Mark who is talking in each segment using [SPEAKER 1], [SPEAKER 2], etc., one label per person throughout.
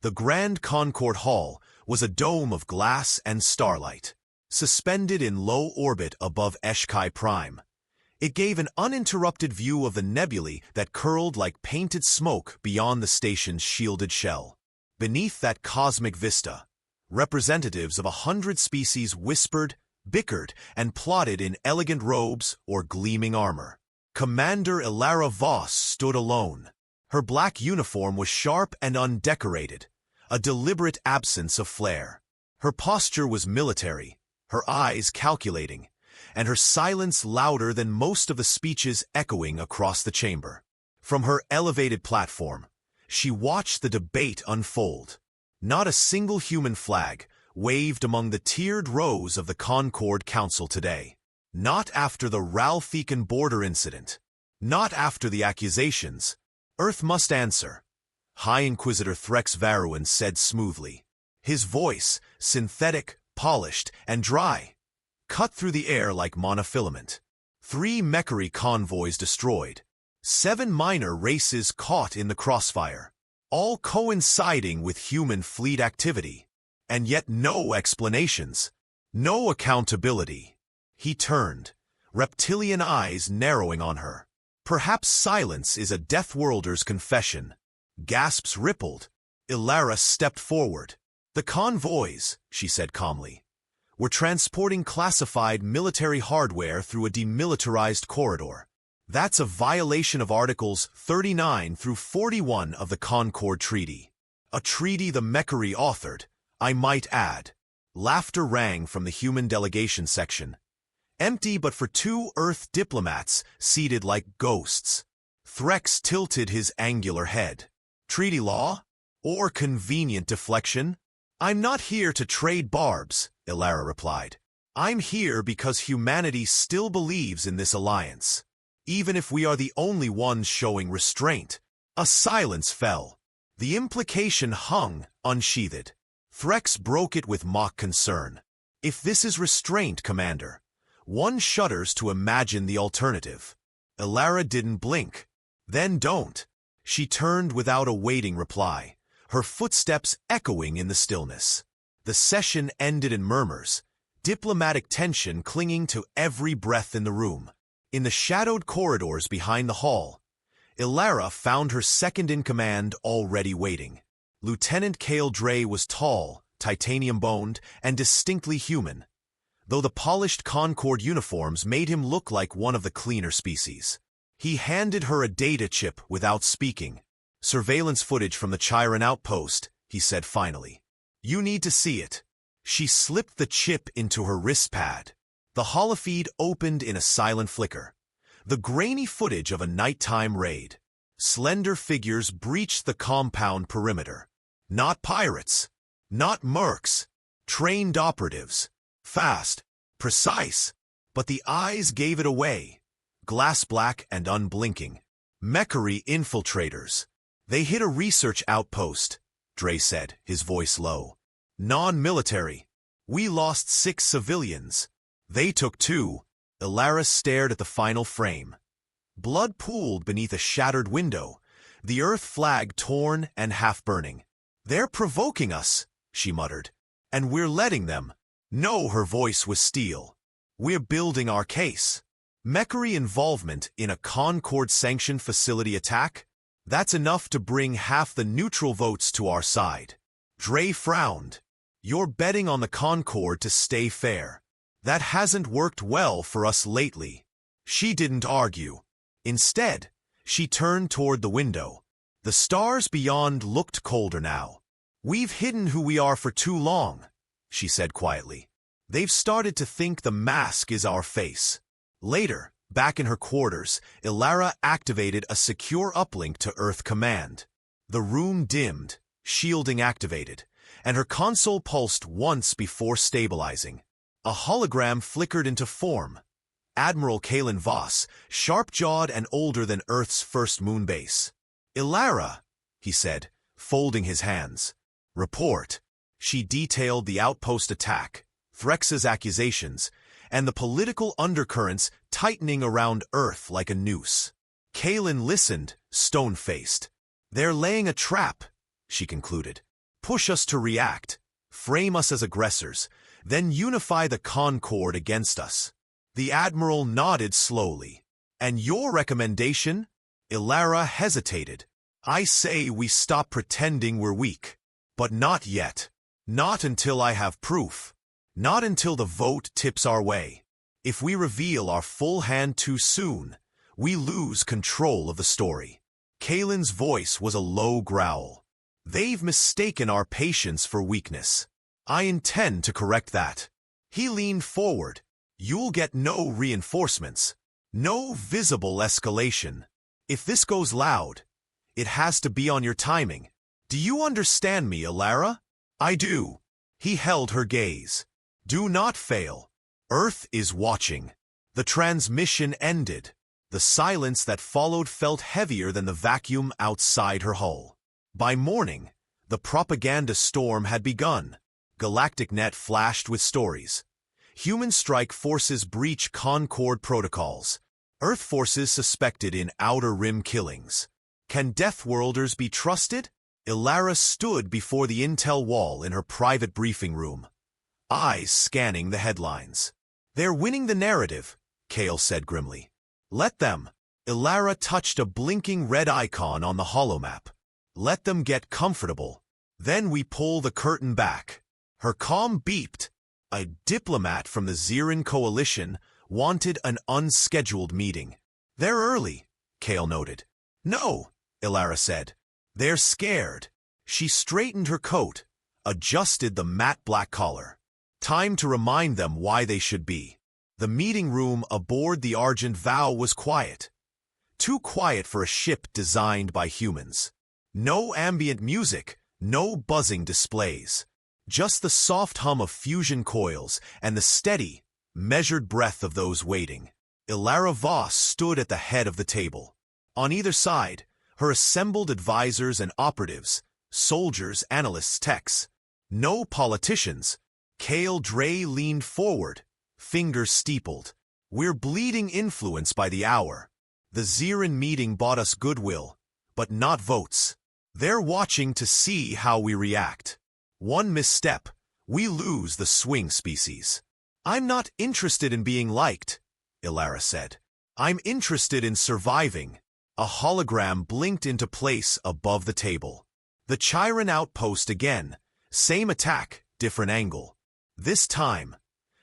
[SPEAKER 1] The Grand Concord Hall was a dome of glass and starlight, suspended in low orbit above HFY Prime. It gave an uninterrupted view of the nebulae that curled like painted smoke beyond the station's shielded shell. Beneath that cosmic vista, representatives of 100 species whispered, bickered, and plotted in elegant robes or gleaming armor. Commander Ilara Voss stood alone. Her black uniform was sharp and undecorated, a deliberate absence of flair. Her posture was military, her eyes calculating, and her silence louder than most of the speeches echoing across the chamber. From her elevated platform, she watched the debate unfold. Not a single human flag waved among the tiered rows of the Concord Council today. Not after the Ralphican border incident. Not after the accusations. Earth must answer, High Inquisitor Threx Varuan said smoothly. His voice, synthetic, polished, and dry, cut through the air like monofilament. 3 Mechari convoys destroyed. 7 minor races caught in the crossfire, all coinciding with human fleet activity. And yet no explanations, no accountability. He turned, reptilian eyes narrowing on her. Perhaps silence is a Deathworlder's confession. Gasps rippled. Ilara stepped forward. The convoys, she said calmly, were transporting classified military hardware through a demilitarized corridor. That's a violation of Articles 39 through 41 of the Concord Treaty. A treaty the Mechari authored, I might add. Laughter rang from the human delegation section. Empty but for 2 Earth diplomats seated like ghosts. Threx tilted his angular head. Treaty law? Or convenient deflection? I'm not here to trade barbs, Ilara replied. I'm here because humanity still believes in this alliance. Even if we are the only ones showing restraint. A silence fell. The implication hung, unsheathed. Threx broke it with mock concern. If this is restraint, Commander, one shudders to imagine the alternative. Ilara didn't blink. Then don't. She turned without awaiting reply, her footsteps echoing in the stillness. The session ended in murmurs, diplomatic tension clinging to every breath in the room. In the shadowed corridors behind the hall, Ilara found her second-in-command already waiting. Lieutenant Kale Dre was tall, titanium-boned, and distinctly human, though the polished Concord uniforms made him look like one of the cleaner species. He handed her a data chip without speaking. Surveillance footage from the Chiron outpost, he said finally. You need to see it. She slipped the chip into her wrist pad. The holofeed opened in a silent flicker. The grainy footage of a nighttime raid. Slender figures breached the compound perimeter. Not pirates. Not mercs. Trained operatives. Fast. Precise. But the eyes gave it away. Glass black and unblinking. Mechari infiltrators. They hit a research outpost, Dre said, his voice low. Non-military. We lost 6 civilians. They took 2. Ilara stared at the final frame. Blood pooled beneath a shattered window, the Earth flag torn and half-burning. They're provoking us, she muttered. And we're letting them. No, her voice was steel. We're building our case. Mechari involvement in a Concord-sanctioned facility attack? That's enough to bring half the neutral votes to our side. Dre frowned. You're betting on the Concord to stay fair. That hasn't worked well for us lately. She didn't argue. Instead, she turned toward the window. The stars beyond looked colder now. We've hidden who we are for too long, she said quietly. They've started to think the mask is our face. Later, back in her quarters, Ilara activated a secure uplink to Earth Command. The room dimmed, shielding activated, and her console pulsed once before stabilizing. A hologram flickered into form. Admiral Kalen Voss, sharp-jawed and older than Earth's first moon base. Ilara, he said, folding his hands. Report. She detailed the outpost attack, Threx's accusations, and the political undercurrents tightening around Earth like a noose. Kalen listened, stone-faced. They're laying a trap, she concluded. push us to react, frame us as aggressors, then unify the Concord against us. The Admiral nodded slowly. And your recommendation? Ilara hesitated. I say we stop pretending we're weak. But not yet. Not until I have proof. Not until the vote tips our way. If we reveal our full hand too soon, we lose control of the story. Kalen's voice was a low growl. They've mistaken our patience for weakness. I intend to correct that. He leaned forward. You'll get no reinforcements. No visible escalation. If this goes loud, it has to be on your timing. Do you understand me, Ilara? I do. He held her gaze. Do not fail. Earth is watching. The transmission ended. The silence that followed felt heavier than the vacuum outside her hull. By morning, the propaganda storm had begun. GalacticNet flashed with stories. Human strike forces breach Concord protocols. Earth forces suspected in Outer Rim killings. Can Deathworlders be trusted? Ilara stood before the intel wall in her private briefing room, eyes scanning the headlines. They're winning the narrative, Kale said grimly. Let them. Ilara touched a blinking red icon on the holomap. Let them get comfortable. Then we pull the curtain back. Her comm beeped. A diplomat from the Zirin coalition wanted an unscheduled meeting. They're early, Kale noted. No, Ilara said. They're scared. She straightened her coat, adjusted the matte black collar. Time to remind them why they should be. The meeting room aboard the Argent Vow was quiet. Too quiet for a ship designed by humans. No ambient music, no buzzing displays. Just the soft hum of fusion coils and the steady, measured breath of those waiting. Ilara Voss stood at the head of the table. On either side, her assembled advisors and operatives, soldiers, analysts, techs. No politicians. Kale Dre leaned forward, fingers steepled. We're bleeding influence by the hour. The Zirin meeting bought us goodwill, but not votes. They're watching to see how we react. One misstep, we lose the swing species. I'm not interested in being liked, Ilara said. I'm interested in surviving. A hologram blinked into place above the table. The Chiron outpost again. Same attack, different angle. This time,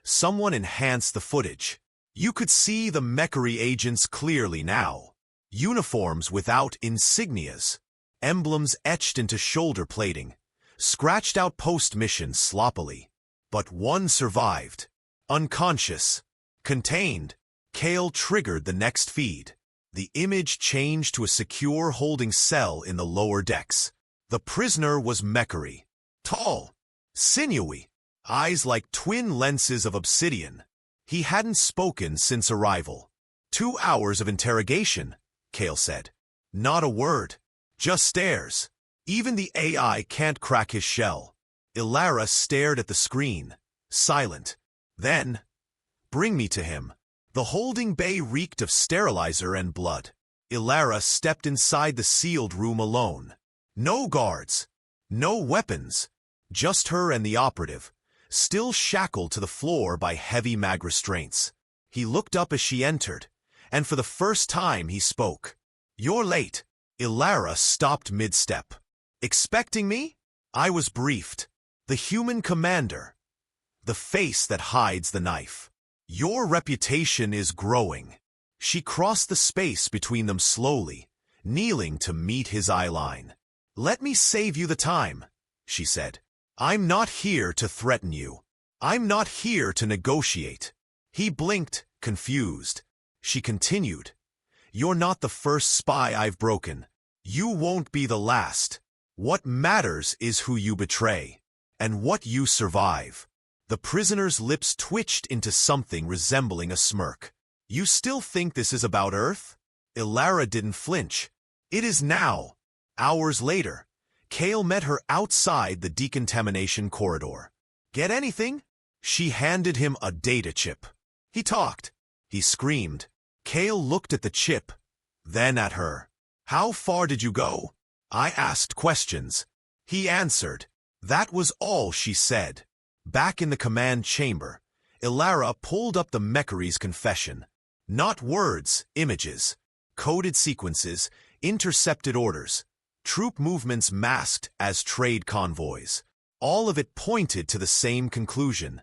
[SPEAKER 1] someone enhanced the footage. You could see the Mechary agents clearly now. Uniforms without insignias. Emblems etched into shoulder plating. Scratched out post-mission sloppily. But one survived. Unconscious. Contained. Kale triggered the next feed. The image changed to a secure holding cell in the lower decks. The prisoner was Mechary. Tall. Sinewy. Eyes like twin lenses of obsidian. He hadn't spoken since arrival. 2 hours of interrogation, Kale said. Not a word. Just stares. Even the AI can't crack his shell. Ilara stared at the screen, silent. Then, bring me to him. The holding bay reeked of sterilizer and blood. Ilara stepped inside the sealed room alone. No guards. No weapons. Just her and the operative, still shackled to the floor by heavy mag restraints. He looked up as she entered, and for the first time he spoke. You're late. Ilara stopped mid-step. Expecting me? I was briefed. The human commander. The face that hides the knife. Your reputation is growing. She crossed the space between them slowly, kneeling to meet his eyeline. Let me save you the time, she said. I'm not here to threaten you. I'm not here to negotiate. He blinked, confused. She continued. You're not the first spy I've broken. You won't be the last. What matters is who you betray, and what you survive. The prisoner's lips twitched into something resembling a smirk. You still think this is about Earth? Ilara didn't flinch. It is now. Hours later, Kale met her outside the decontamination corridor. Get anything? She handed him a data chip. He talked. He screamed. Kale looked at the chip, then at her. How far did you go? I asked questions. He answered. That was all she said. Back in the command chamber, Ilara pulled up the Mechari's confession. Not words, images. Coded sequences, intercepted orders, troop movements masked as trade convoys. All of it pointed to the same conclusion.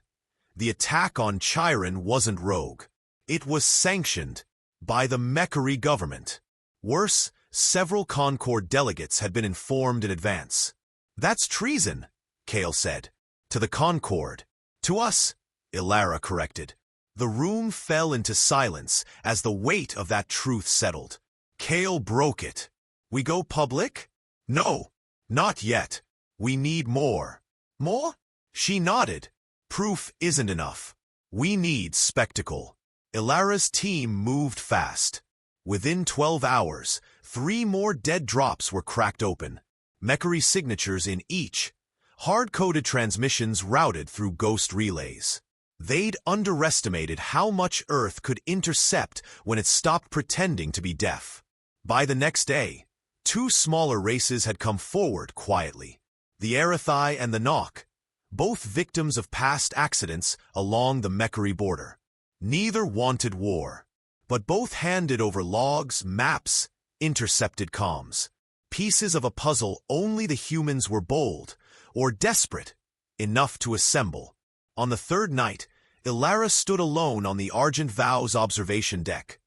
[SPEAKER 1] The attack on Chiron wasn't rogue. It was sanctioned by the Mechari government. Worse, several Concord delegates had been informed in advance. That's treason, Kale said. To the Concord. To us, Ilara corrected. The room fell into silence as the weight of that truth settled. Kale broke it. We go public? No, not yet. We need more. More? She nodded. Proof isn't enough. We need spectacle. Ilara's team moved fast. Within 12 hours, 3 more dead drops were cracked open. Mechari signatures in each. Hard-coded transmissions routed through ghost relays. They'd underestimated how much Earth could intercept when it stopped pretending to be deaf. By the next day, 2 smaller races had come forward quietly. The Arathai and the Nock, both victims of past accidents along the Mechari border. Neither wanted war, but both handed over logs, maps, intercepted comms. Pieces of a puzzle only the humans were bold, or desperate, enough to assemble. On the 3rd night, Ilara stood alone on the Argent Vow's observation deck,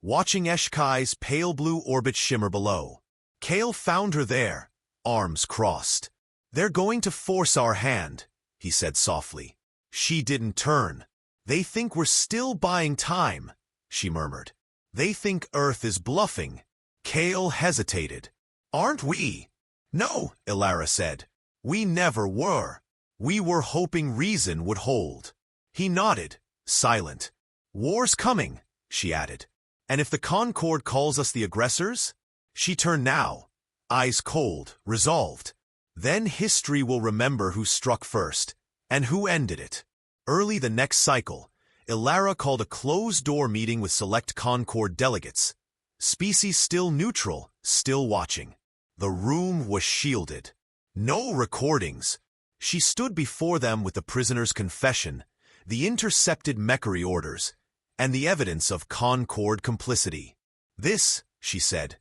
[SPEAKER 1] watching HFY's pale blue orbit shimmer below. Kale found her there, arms crossed. They're going to force our hand, he said softly. She didn't turn. They think we're still buying time, she murmured. They think Earth is bluffing. Kale hesitated. Aren't we? No, Ilara said. We never were. We were hoping reason would hold. He nodded, silent. War's coming, she added. And if the Concord calls us the aggressors? She turned now, eyes cold, resolved. Then history will remember who struck first, and who ended it. Early the next cycle, Ilara called a closed-door meeting with select Concord delegates. Species still neutral, still watching. The room was shielded. No recordings. She stood before them with the prisoner's confession, the intercepted Mechari orders, and the evidence of Concord complicity. This, she said,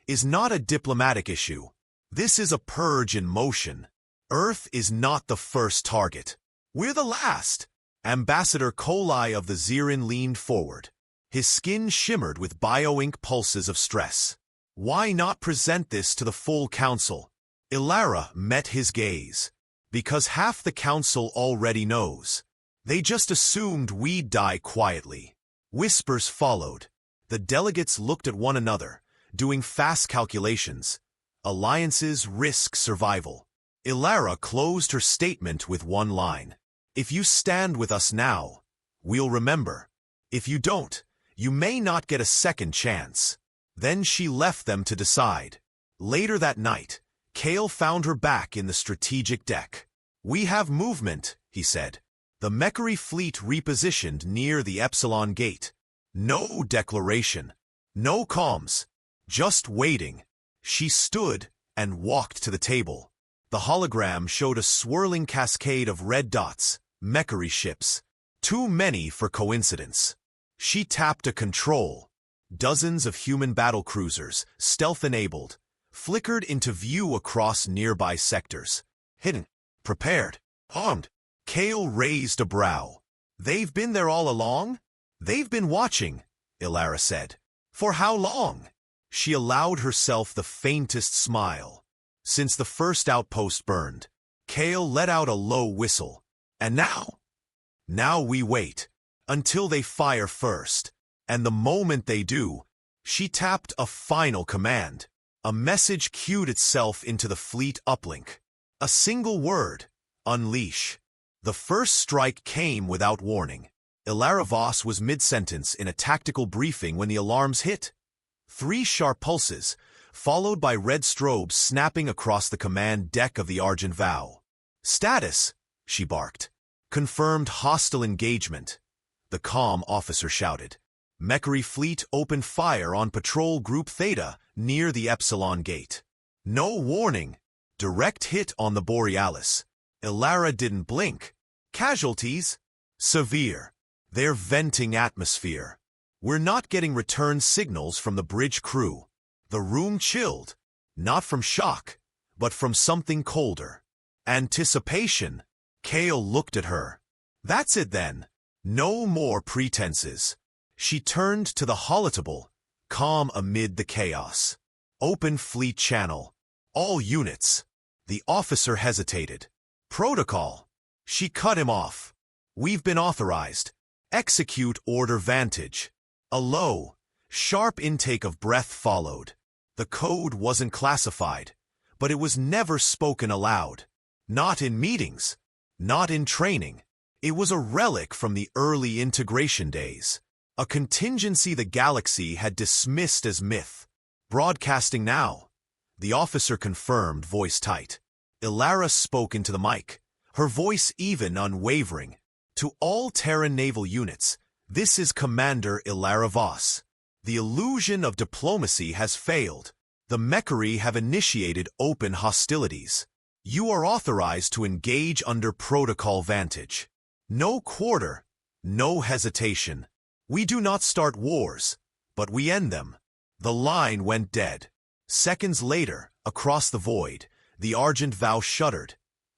[SPEAKER 1] is not a diplomatic issue. This is a purge in motion. Earth is not the first target. We're the last. Ambassador Kolai of the Zirin leaned forward. His skin shimmered with bioink pulses of stress. Why not present this to the full council? Ilara met his gaze. Because half the council already knows. They just assumed we'd die quietly. Whispers followed. The delegates looked at one another, doing fast calculations. Alliances risk survival. Ilara closed her statement with one line. If you stand with us now, we'll remember. If you don't, you may not get a second chance. Then she left them to decide. Later that night, Kale found her back in the strategic deck. We have movement, he said. The Mechari fleet repositioned near the Epsilon Gate. No declaration. No comms. Just waiting. She stood and walked to the table. The hologram showed a swirling cascade of red dots, Mechari ships. Too many for coincidence. She tapped a control. Dozens of human battlecruisers, stealth-enabled, flickered into view across nearby sectors. Hidden. Prepared. Armed. Kale raised a brow. They've been there all along? They've been watching, Ilara said. For how long? She allowed herself the faintest smile. Since the first outpost burned. Kale let out a low whistle. And now? Now we wait. Until they fire first. And the moment they do, she tapped a final command. A message cued itself into the fleet uplink. A single word. Unleash. The first strike came without warning. Ilara Voss was mid-sentence in a tactical briefing when the alarms hit. 3 sharp pulses, followed by red strobes snapping across the command deck of the Argent Vow. Status, she barked. Confirmed hostile engagement. The comm officer shouted. Mechari fleet opened fire on Patrol Group Theta near the Epsilon Gate. No warning. Direct hit on the Borealis. Ilara didn't blink. Casualties? Severe. They're venting atmosphere. We're not getting return signals from the bridge crew. The room chilled. Not from shock, but from something colder. Anticipation. Kale looked at her. That's it then. No more pretenses. She turned to the holotable, calm amid the chaos. Open fleet channel. All units. The officer hesitated. Protocol. She cut him off. We've been authorized. Execute order Vantage. A low, sharp intake of breath followed. The code wasn't classified, but it was never spoken aloud. Not in meetings. Not in training. It was a relic from the early integration days. A contingency the galaxy had dismissed as myth. Broadcasting now. The officer confirmed, voice tight. Ilara spoke into the mic, her voice even, unwavering. To all Terran naval units, this is Commander Ilara Voss. The illusion of diplomacy has failed. The Mechari have initiated open hostilities. You are authorized to engage under Protocol Vantage. No quarter, no hesitation. We do not start wars, but we end them. The line went dead. Seconds later, across the void, the Argent Vow shuddered.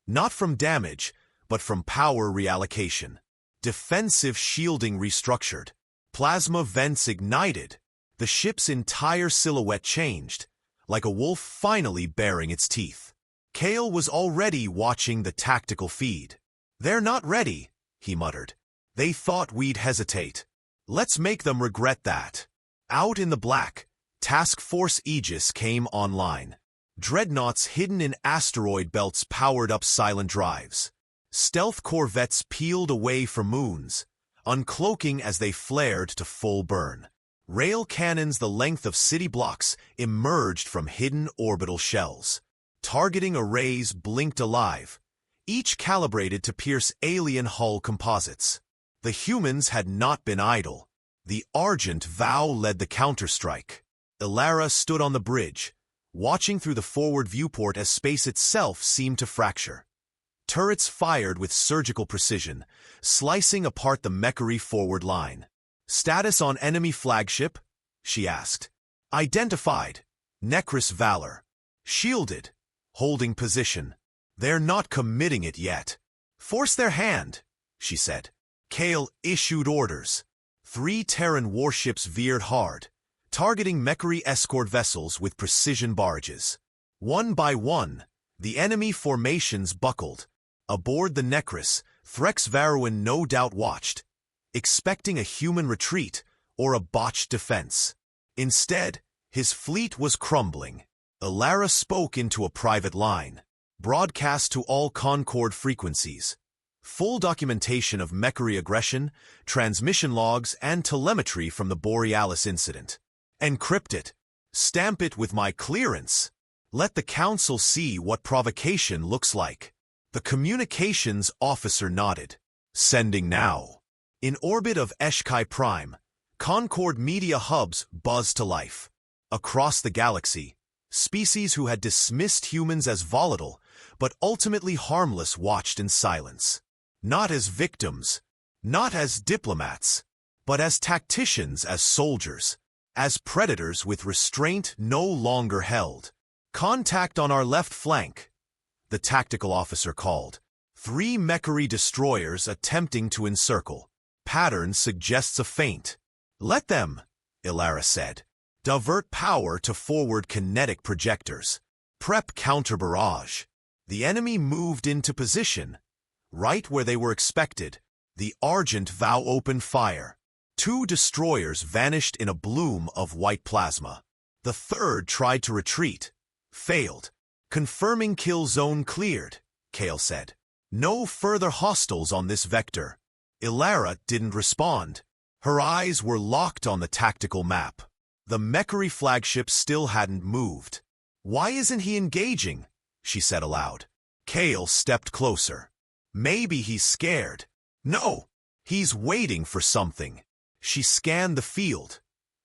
[SPEAKER 1] Not from damage, but from power reallocation. Defensive shielding restructured. Plasma vents ignited. The ship's entire silhouette changed, like a wolf finally baring its teeth. Kale was already watching the tactical feed. They're not ready, he muttered. They thought we'd hesitate. Let's make them regret that. Out in the black, Task Force Aegis came online. Dreadnoughts hidden in asteroid belts powered up silent drives. Stealth corvettes peeled away for moons, uncloaking as they flared to full burn. Rail cannons the length of city blocks emerged from hidden orbital shells. Targeting arrays blinked alive, each calibrated to pierce alien hull composites. The humans had not been idle. The Argent Vow led the counterstrike. Ilara stood on the bridge, watching through the forward viewport as space itself seemed to fracture. Turrets fired with surgical precision, slicing apart the Mechari forward line. Status on enemy flagship? She asked. Identified. Necris Valor. Shielded. Holding position. They're not committing it yet. Force their hand, she said. Kale issued orders. 3 Terran warships veered hard, targeting Mechari escort vessels with precision barges. One by one, the enemy formations buckled. Aboard the Necris, Threx Varuin no doubt watched, expecting a human retreat or a botched defense. Instead, his fleet was crumbling. Ilara spoke into a private line, broadcast to all Concord frequencies. Full documentation of Mechari aggression, transmission logs, and telemetry from the Borealis incident. Encrypt it. Stamp it with my clearance. Let the Council see what provocation looks like. The communications officer nodded. Sending now. In orbit of HFY Prime, Concord media hubs buzzed to life. Across the galaxy, species who had dismissed humans as volatile, but ultimately harmless watched in silence. Not as victims, not as diplomats, but as tacticians, as soldiers, as predators with restraint no longer held. Contact on our left flank, the tactical officer called. 3 Mechari destroyers attempting to encircle. Pattern suggests a feint. Let them, Ilara said. Divert power to forward kinetic projectors. Prep counter barrage. The enemy moved into position. Right where they were expected, the Argent Vow opened fire. 2 destroyers vanished in a bloom of white plasma. The third tried to retreat. Failed. Confirming kill zone cleared, Kale said. No further hostiles on this vector. Ilara didn't respond. Her eyes were locked on the tactical map. The Mechari flagship still hadn't moved. Why isn't he engaging? She said aloud. Kale stepped closer. Maybe he's scared. No, he's waiting for something. She scanned the field,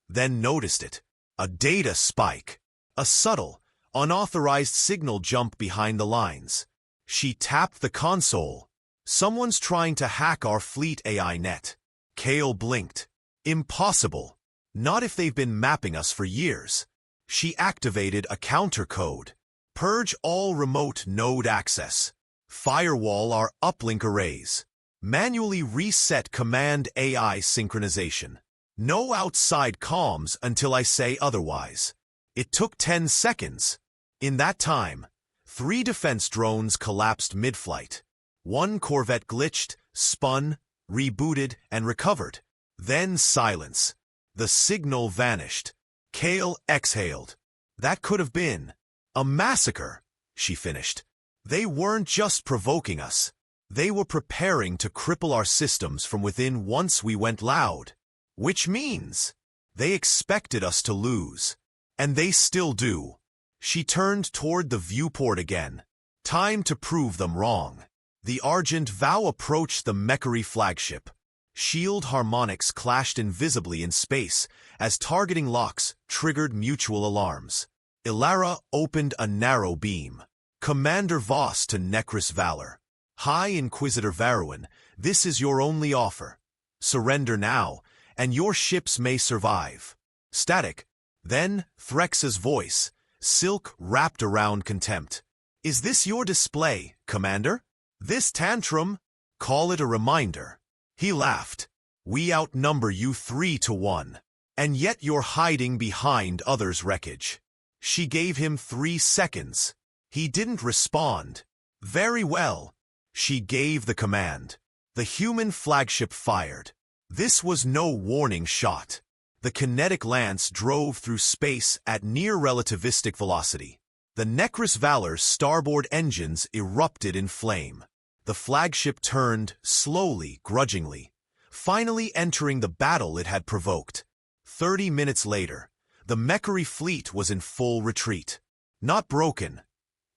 [SPEAKER 1] then noticed it. A data spike. A subtle, unauthorized signal jump behind the lines. She tapped the console. Someone's trying to hack our fleet AI net. Kale blinked. Impossible. Not if they've been mapping us for years. She activated a counter code. Purge all remote node access. Firewall our uplink arrays. Manually reset command AI synchronization. No outside comms until I say otherwise. It took 10 seconds. In that time, 3 defense drones collapsed mid-flight. 1 corvette glitched, spun, rebooted, and recovered. Then silence. The signal vanished. Kale exhaled. That could have been a massacre, she finished. They weren't just provoking us. They were preparing to cripple our systems from within once we went loud. Which means they expected us to lose. And they still do. She turned toward the viewport again. Time to prove them wrong. The Argent Vow approached the Mechary flagship. Shield harmonics clashed invisibly in space as targeting locks triggered mutual alarms. Ilara opened a narrow beam. Commander Voss to Necris Valor. High Inquisitor Varuin, this is your only offer. Surrender now, and your ships may survive. Static. Then Threx's voice, silk wrapped around contempt. Is this your display, Commander? This tantrum? Call it a reminder. He laughed. We outnumber you 3-1. And yet you're hiding behind others' wreckage. She gave him 3 seconds. He didn't respond. Very well. She gave the command. The human flagship fired. This was no warning shot. The kinetic lance drove through space at near-relativistic velocity. The Necris Valor's starboard engines erupted in flame. The flagship turned, slowly, grudgingly, finally entering the battle it had provoked. 30 minutes later, the Mechary fleet was in full retreat. Not broken,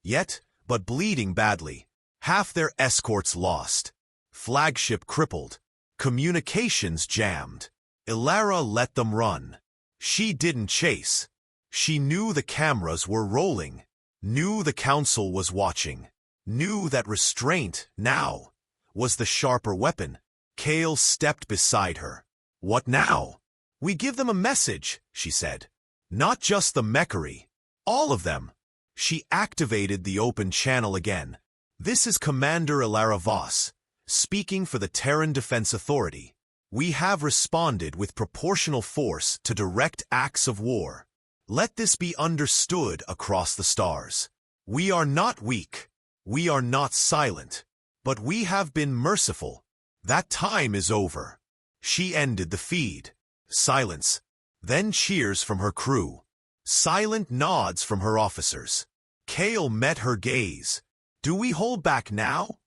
[SPEAKER 1] yet, but bleeding badly. Half their escorts lost. Flagship crippled. Communications jammed. Ilara let them run. She didn't chase. She knew the cameras were rolling, knew the council was watching, knew that restraint, now, was the sharper weapon. Kale stepped beside her. What now? We give them a message, she said. Not just the Mechary. All of them. She activated the open channel again. This is Commander Ilara Voss, speaking for the Terran Defense Authority. We have responded with proportional force to direct acts of war. Let this be understood across the stars. We are not weak. We are not silent. But we have been merciful. That time is over. She ended the feed. Silence. Then cheers from her crew. Silent nods from her officers. Kale met her gaze. Do we hold back now?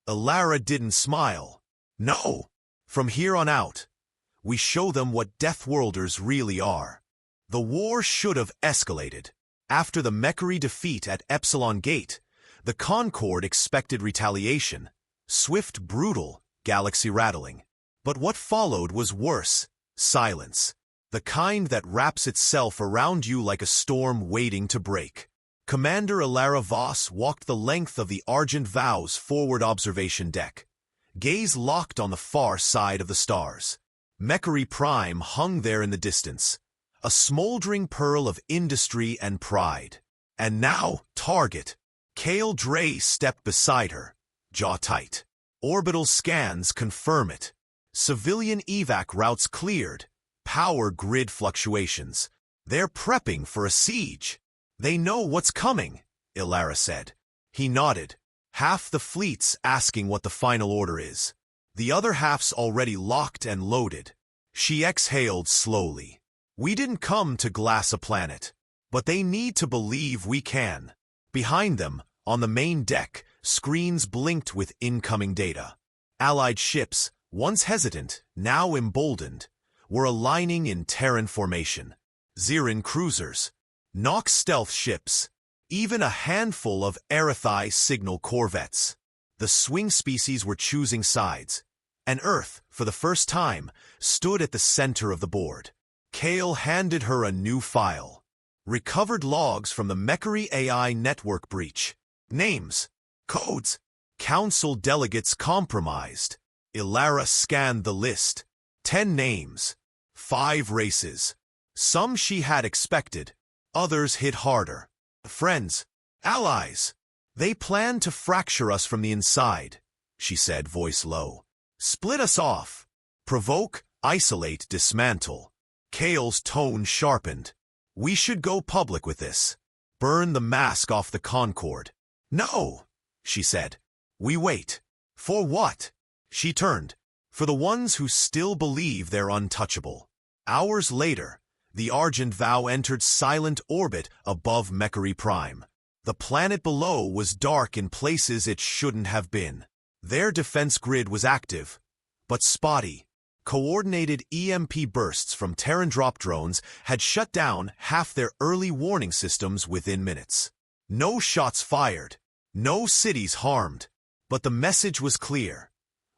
[SPEAKER 1] Ilara didn't smile. No. From here on out, we show them what Deathworlders really are. The war should have escalated. After the Mechary defeat at Epsilon Gate, the Concord expected retaliation. Swift, brutal, galaxy-rattling. But what followed was worse. Silence. The kind that wraps itself around you like a storm waiting to break. Commander Ilara Voss walked the length of the Argent Vow's forward observation deck. Gaze locked on the far side of the stars. Mechary Prime hung there in the distance, a smoldering pearl of industry and pride. And now, target. Kale Dre stepped beside her, jaw tight. Orbital scans confirm it. Civilian evac routes cleared. Power grid fluctuations. They're prepping for a siege. They know what's coming, Ilara said. He nodded. Half the fleet's asking what the final order is. The other half's already locked and loaded. She exhaled slowly. We didn't come to glass a planet, but they need to believe we can. Behind them, on the main deck, screens blinked with incoming data. Allied ships, once hesitant, now emboldened, were aligning in Terran formation. Xeran cruisers, Nox stealth ships, even a handful of Arathai signal corvettes. The swing species were choosing sides, and Earth, for the first time, stood at the center of the board. Kale handed her a new file. Recovered logs from the Mechary AI network breach. Names: Codes. Council delegates compromised. Ilara scanned the list. 10 names. 5 races. Some she had expected. Others hit harder. Friends. Allies. They plan to fracture us from the inside, she said, voice low. Split us off. Provoke, isolate, dismantle. Kale's tone sharpened. We should go public with this. Burn the mask off the Concord. No, she said. We wait. For what? She turned. For the ones who still believe they're untouchable. Hours later, the Argent Vow entered silent orbit above Mechari Prime. The planet below was dark in places it shouldn't have been. Their defense grid was active, but spotty. Coordinated EMP bursts from Terran drop drones had shut down half their early warning systems within minutes. No shots fired, no cities harmed, but the message was clear.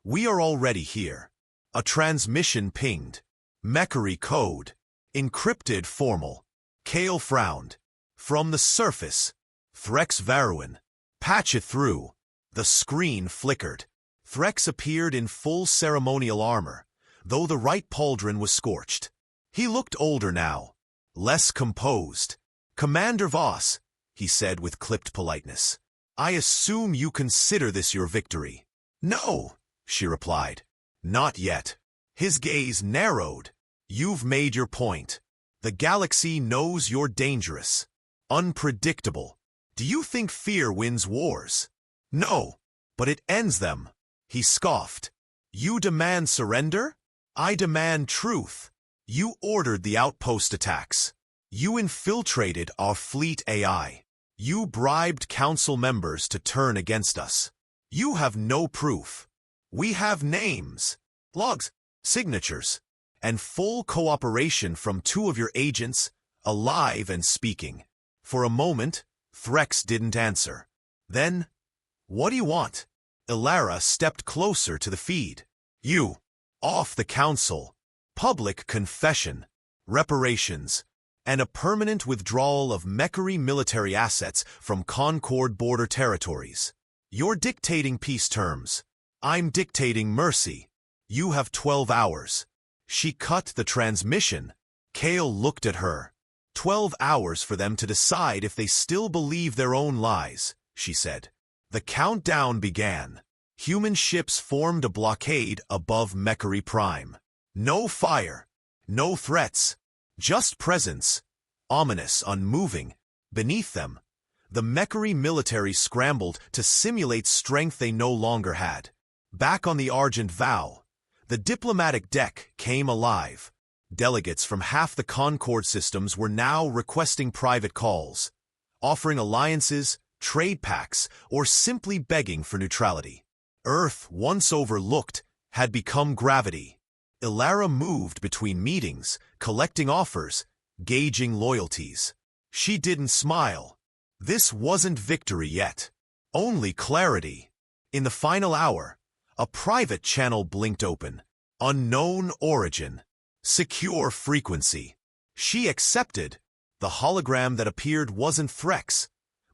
[SPEAKER 1] We are already here. A transmission pinged. Mechari code. Encrypted formal. Kale frowned. From the surface. Threx Varuin. Patch it through. The screen flickered. Threx appeared in full ceremonial armor, though the right pauldron was scorched. He looked older now, less composed. Commander Voss, he said with clipped politeness, I assume you consider this your victory. No, she replied. Not yet. His gaze narrowed. You've made your point. The galaxy knows you're dangerous. Unpredictable. Do you think fear wins wars? No, but it ends them. He scoffed. You demand surrender? I demand truth. You ordered the outpost attacks. You infiltrated our fleet AI. You bribed council members to turn against us. You have no proof. We have names, logs, signatures, and full cooperation from 2 of your agents, alive and speaking. For a moment, Threx didn't answer. Then, what do you want? Ilara stepped closer to the feed. You. Off the council. Public confession. Reparations. And a permanent withdrawal of Mechari military assets from Concord border territories. You're dictating peace terms. I'm dictating mercy. You have 12 hours. She cut the transmission. Kale looked at her. 12 hours for them to decide if they still believe their own lies, she said. The countdown began. Human ships formed a blockade above Mechari Prime. No fire, no threats, just presence, ominous, unmoving. Beneath them, the Mechari military scrambled to simulate strength they no longer had. Back on the Argent Vow, the diplomatic deck came alive. Delegates from half the Concord systems were now requesting private calls, offering alliances, trade pacts, or simply begging for neutrality. Earth, once overlooked, had become gravity. Ilara moved between meetings, collecting offers, gauging loyalties. She didn't smile. This wasn't victory yet. Only clarity. In the final hour, a private channel blinked open. Unknown origin. Secure frequency. She accepted. The hologram that appeared wasn't Threx,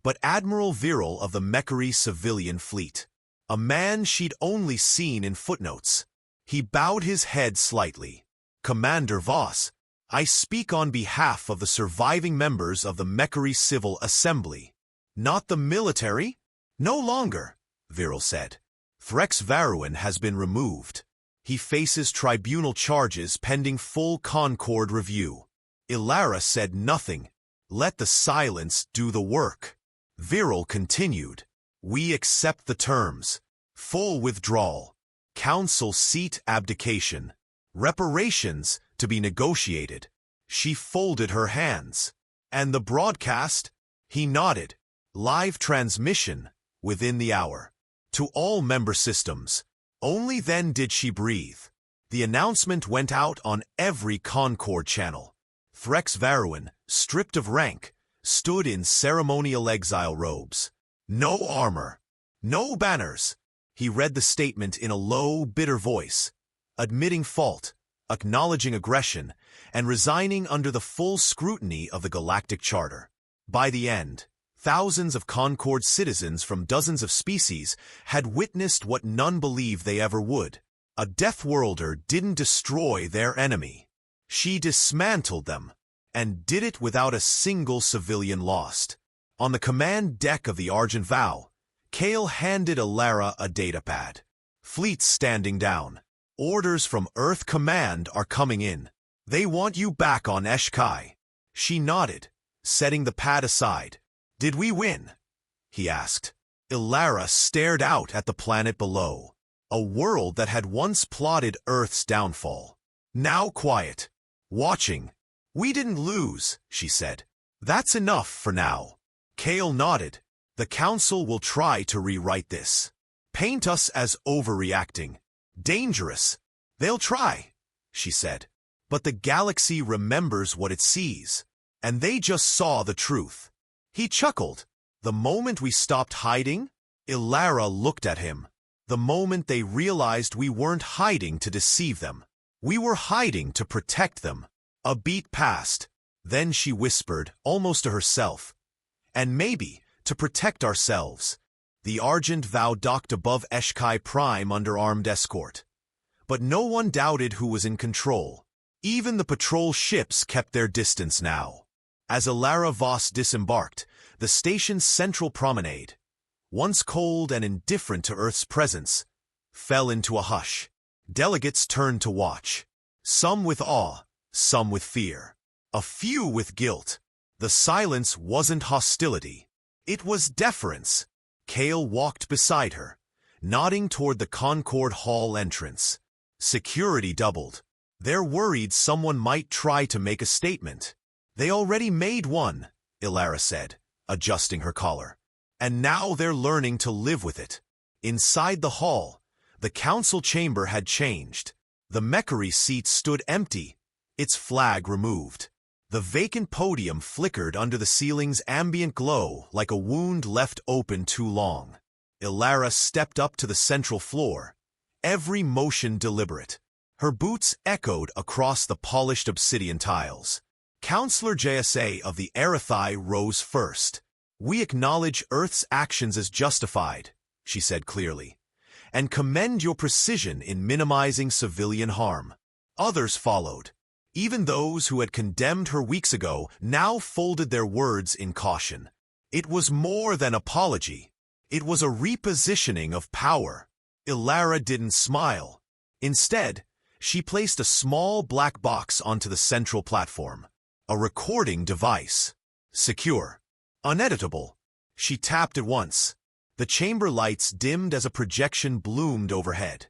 [SPEAKER 1] but Admiral Viral of the Mechari civilian fleet. A man she'd only seen in footnotes. He bowed his head slightly. Commander Voss, I speak on behalf of the surviving members of the Mechari Civil Assembly. Not the military? No longer, Viral said. Threx Varuin has been removed. He faces tribunal charges pending full Concord review. Ilara said nothing. Let the silence do the work. Viral continued. We accept the terms. Full withdrawal. Council seat abdication. Reparations to be negotiated. She folded her hands. And the broadcast? He nodded. Live transmission within the hour. To all member systems. Only then did she breathe. The announcement went out on every Concord channel. Threx Varuin, stripped of rank, stood in ceremonial exile robes. No armor. No banners. He read the statement in a low, bitter voice, admitting fault, acknowledging aggression, and resigning under the full scrutiny of the Galactic Charter. By the end, Thousands of Concord citizens from dozens of species had witnessed what none believed they ever would. A Deathworlder didn't destroy their enemy. She dismantled them, and did it without a single civilian lost. On the command deck of the Argent Vow, Kale handed Alara a datapad. Fleet's standing down. Orders from Earth Command are coming in. They want you back on HFY. She nodded, setting the pad aside. Did we win? He asked. Alara stared out at the planet below, a world that had once plotted Earth's downfall. Now quiet, watching. We didn't lose, she said. That's enough for now. Kale nodded. The Council will try to rewrite this. Paint us as overreacting. Dangerous. They'll try, she said. But the galaxy remembers what it sees, and they just saw the truth. He chuckled. The moment we stopped hiding, Alara looked at him. The moment they realized we weren't hiding to deceive them. We were hiding to protect them. A beat passed. Then she whispered, almost to herself, and maybe to protect ourselves. The Argent Vow docked above HFY Prime under armed escort. But no one doubted who was in control. Even the patrol ships kept their distance now. As Alara Voss disembarked, the station's central promenade, once cold and indifferent to Earth's presence, fell into a hush. Delegates turned to watch. Some with awe, some with fear. A few with guilt. The silence wasn't hostility. It was deference. Kale walked beside her, nodding toward the Concord Hall entrance. Security doubled. They're worried someone might try to make a statement. They already made one, Alara said, adjusting her collar. And now they're learning to live with it. Inside the hall, the council chamber had changed. The Mechary seat stood empty, its flag removed. The vacant podium flickered under the ceiling's ambient glow like a wound left open too long. Alara stepped up to the central floor, every motion deliberate. Her boots echoed across the polished obsidian tiles. Counselor JSA of the Arathai rose first. We acknowledge Earth's actions as justified, she said clearly, and commend your precision in minimizing civilian harm. Others followed. Even those who had condemned her weeks ago now folded their words in caution. It was more than apology. It was a repositioning of power. Alara didn't smile. Instead, she placed a small black box onto the central platform. A recording device. Secure. Uneditable. She tapped it once. The chamber lights dimmed as a projection bloomed overhead.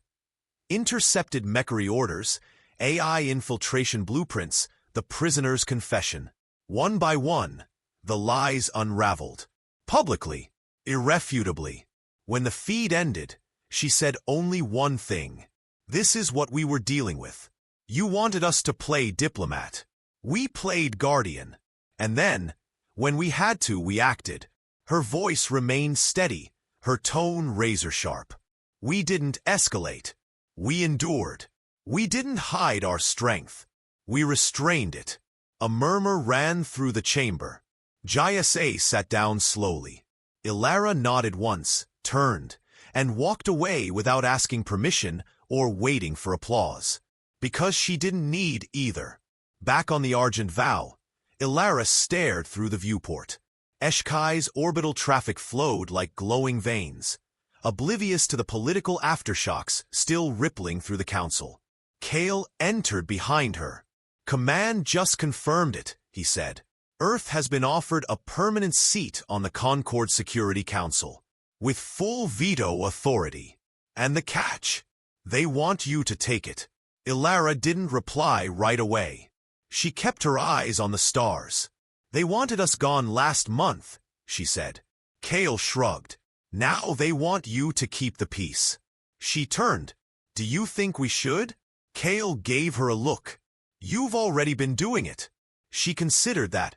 [SPEAKER 1] Intercepted Mechary orders, AI infiltration blueprints, the prisoner's confession. One by one, the lies unraveled. Publicly, irrefutably. When the feed ended, she said only one thing. This is what we were dealing with. You wanted us to play diplomat. We played guardian. And then, when we had to, we acted. Her voice remained steady, her tone razor-sharp. We didn't escalate. We endured. We didn't hide our strength. We restrained it. A murmur ran through the chamber. JSA sat down slowly. Alara nodded once, turned, and walked away without asking permission or waiting for applause. Because she didn't need either. Back on the Argent Vow, Alara stared through the viewport. HFY's orbital traffic flowed like glowing veins, oblivious to the political aftershocks still rippling through the council. Kale entered behind her. Command just confirmed it, he said. Earth has been offered a permanent seat on the Concord Security Council, with full veto authority. And the catch? They want you to take it. Alara didn't reply right away. She kept her eyes on the stars. They wanted us gone last month, she said. Kale shrugged. Now they want you to keep the peace. She turned. Do you think we should? Kale gave her a look. You've already been doing it. She considered that.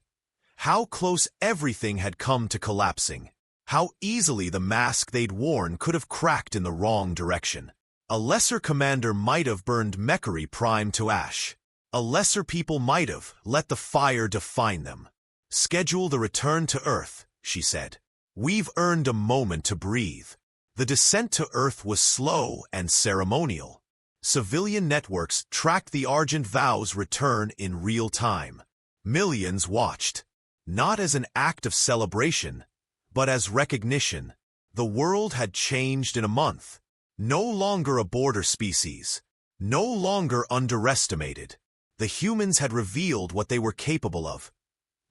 [SPEAKER 1] How close everything had come to collapsing. How easily the mask they'd worn could have cracked in the wrong direction. A lesser commander might have burned Mechary Prime to ash. A lesser people might have let the fire define them. Schedule the return to Earth, she said. We've earned a moment to breathe. The descent to Earth was slow and ceremonial. Civilian networks tracked the Argent Vow's return in real time. Millions watched, not as an act of celebration, but as recognition. The world had changed in a month. No longer a border species. No longer underestimated. The humans had revealed what they were capable of.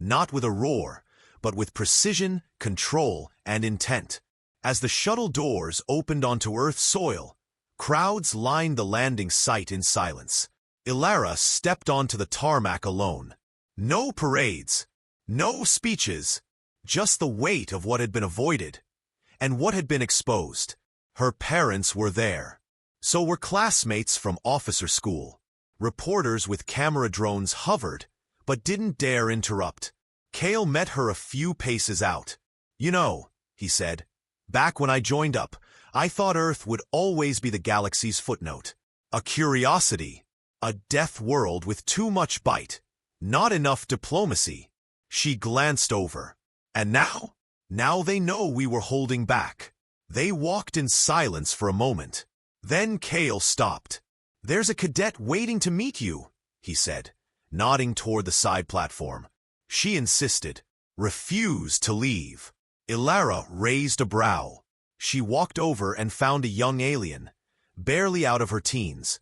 [SPEAKER 1] Not with a roar, but with precision, control, and intent. As the shuttle doors opened onto Earth's soil, crowds lined the landing site in silence. Ilara stepped onto the tarmac alone. No parades, no speeches, just the weight of what had been avoided and what had been exposed. Her parents were there. So were classmates from officer school. Reporters with camera drones hovered, but didn't dare interrupt. Kale met her a few paces out. You know, he said, back when I joined up, I thought Earth would always be the galaxy's footnote. A curiosity. A death world with too much bite. Not enough diplomacy. She glanced over. And now? Now they know we were holding back. They walked in silence for a moment. Then Kale stopped. There's a cadet waiting to meet you, he said, nodding toward the side platform. She insisted. Refused to leave. Ilara raised a brow. She walked over and found a young alien, barely out of her teens,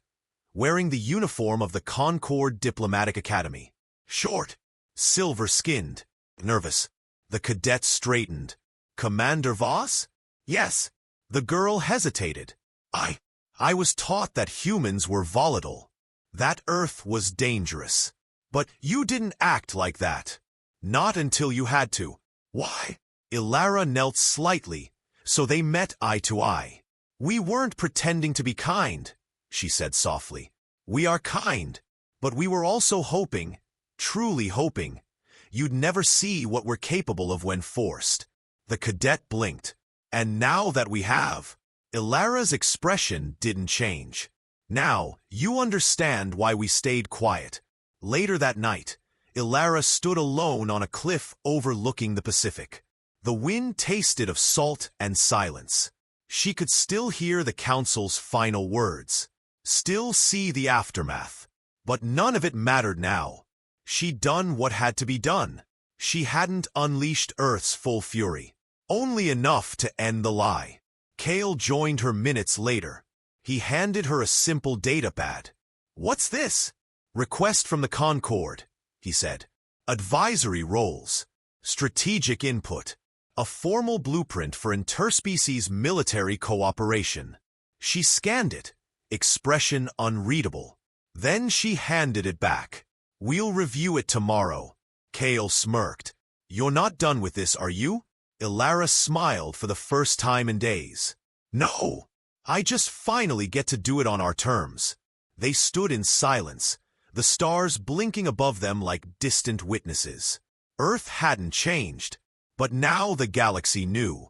[SPEAKER 1] wearing the uniform of the Concord Diplomatic Academy. Short, silver-skinned, nervous. The cadet straightened. Commander Voss? Yes. The girl hesitated. I was taught that humans were volatile. That Earth was dangerous. But you didn't act like that. Not until you had to. Why? Ilara knelt slightly, so they met eye to eye. We weren't pretending to be kind, she said softly. We are kind, but we were also hoping, truly hoping, you'd never see what we're capable of when forced. The cadet blinked. And now that we have, Ilara's expression didn't change. Now, you understand why we stayed quiet. Later that night, Ilara stood alone on a cliff overlooking the Pacific. The wind tasted of salt and silence. She could still hear the council's final words, still see the aftermath. But none of it mattered now. She'd done what had to be done. She hadn't unleashed Earth's full fury. Only enough to end the lie. Kale joined her minutes later. He handed her a simple data pad. What's this? Request from the Concord, he said. Advisory roles. Strategic input. A formal blueprint for interspecies military cooperation. She scanned it, expression unreadable. Then she handed it back. We'll review it tomorrow. Kale smirked. You're not done with this, are you? Ilara smiled for the first time in days. No, I just finally get to do it on our terms. They stood in silence, the stars blinking above them like distant witnesses. Earth hadn't changed, but now the galaxy knew.